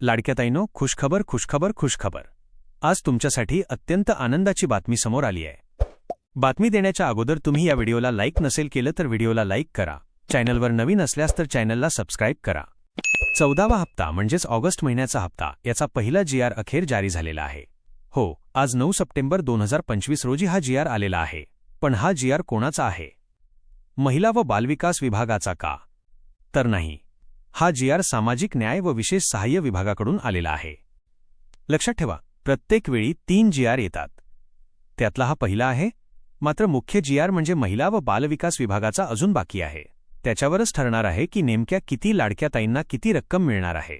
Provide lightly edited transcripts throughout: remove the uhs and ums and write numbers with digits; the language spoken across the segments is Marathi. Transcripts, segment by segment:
लाडक्याताईंनो, खुशखबर खुशखबर खुशखबर. आज तुमच्यासाठी अत्यंत आनंदाची बातमी समोर आली आहे. बातमी देण्याच्या अगोदर तुम्ही या व्हिडिओला लाईक नसेल केलं तर व्हिडिओला लाईक करा. चॅनलवर नवीन असल्यास तर चॅनलला सबस्क्राईब करा. 14वा हप्ता म्हणजेच ऑगस्ट महिन्याचा हप्ता याचा पहिला जीआर अखेर जारी झालेला आहे. हो, आज 9 सप्टेंबर 2025 रोजी हा जीआर आलेला आहे. पण हा जीआर कोणाचा आहे? महिला व बालविकास विभागाचा का? तर नाही. हा जीआर सामाजिक न्याय व विशेष सहाय्य विभागाकडून आलेला आहे. लक्षात ठेवा, प्रत्येक वेळी 3 जीआर येतात. त्यातला हा पहिला आहे. मात्र मुख्य जीआर म्हणजे महिला व बालविकास विभागाचा अजून बाकी आहे. त्याच्यावरच ठरणार आहे की नेमक्या किती लाडक्या ताईंना किती रक्कम मिळणार आहे.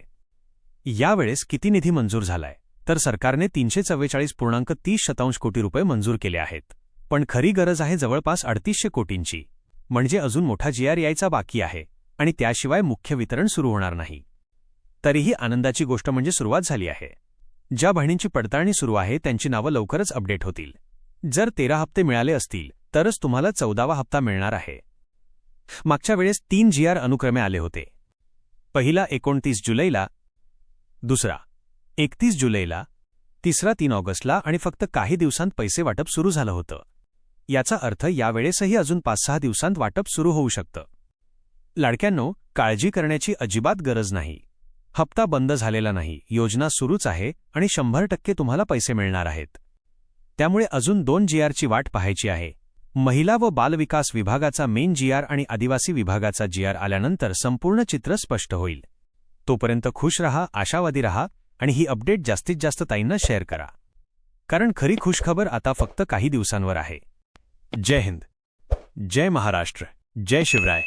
यावेळेस किती निधी मंजूर झालाय? तर सरकारने 344.30 कोटी रुपये मंजूर केले आहेत. पण खरी गरज आहे जवळपास 3800 कोटींची. म्हणजे अजून मोठा जीआर यायचा बाकी आहे आणि त्याशिवाय मुख्य वितरण सुरू होणार नाही. तरीही आनंदाची गोष्ट म्हणजे सुरुवात झाली आहे. ज्या बहिणींची पडताळणी सुरू आहे त्यांची नावं लवकरच अपडेट होतील. जर 13 हप्ते मिळाले असतील तरच तुम्हाला 14वा हप्ता मिळणार आहे. मागच्या वेळेस 3 जीआर अनुक्रमे आले होते. पहिला 29 जुलैला, दुसरा 31 जुलैला, तिसरा 3 ऑगस्टला आणि फक्त काही दिवसांत पैसे वाटप सुरू झालं होतं. याचा अर्थ यावेळेसही अजून 5-6 दिवसांत वाटप सुरू होऊ शकतं. लाडक्यांनो, काळजी करण्याची अजिबात गरज नाही. हप्ता बंद झालेला नाही, योजना सुरूच आहे आणि 100% तुम्हाला पैसे मिळणार आहेत. त्यामुळे अजून 2 जीआरची वाट पाहायची आहे. महिला व बालविकास विभागाचा मेन जीआर आणि आदिवासी विभागाचा जीआर आल्यानंतर संपूर्ण चित्र स्पष्ट होईल. तोपर्यंत खुश रहा, आशावादी रहा आणि ही अपडेट जास्तीत जास्त ताईंना शेअर करा. कारण खरी खुशखबर आता फक्त काही दिवसांवर आहे. जय हिंद, जय महाराष्ट्र, जय शिवराय.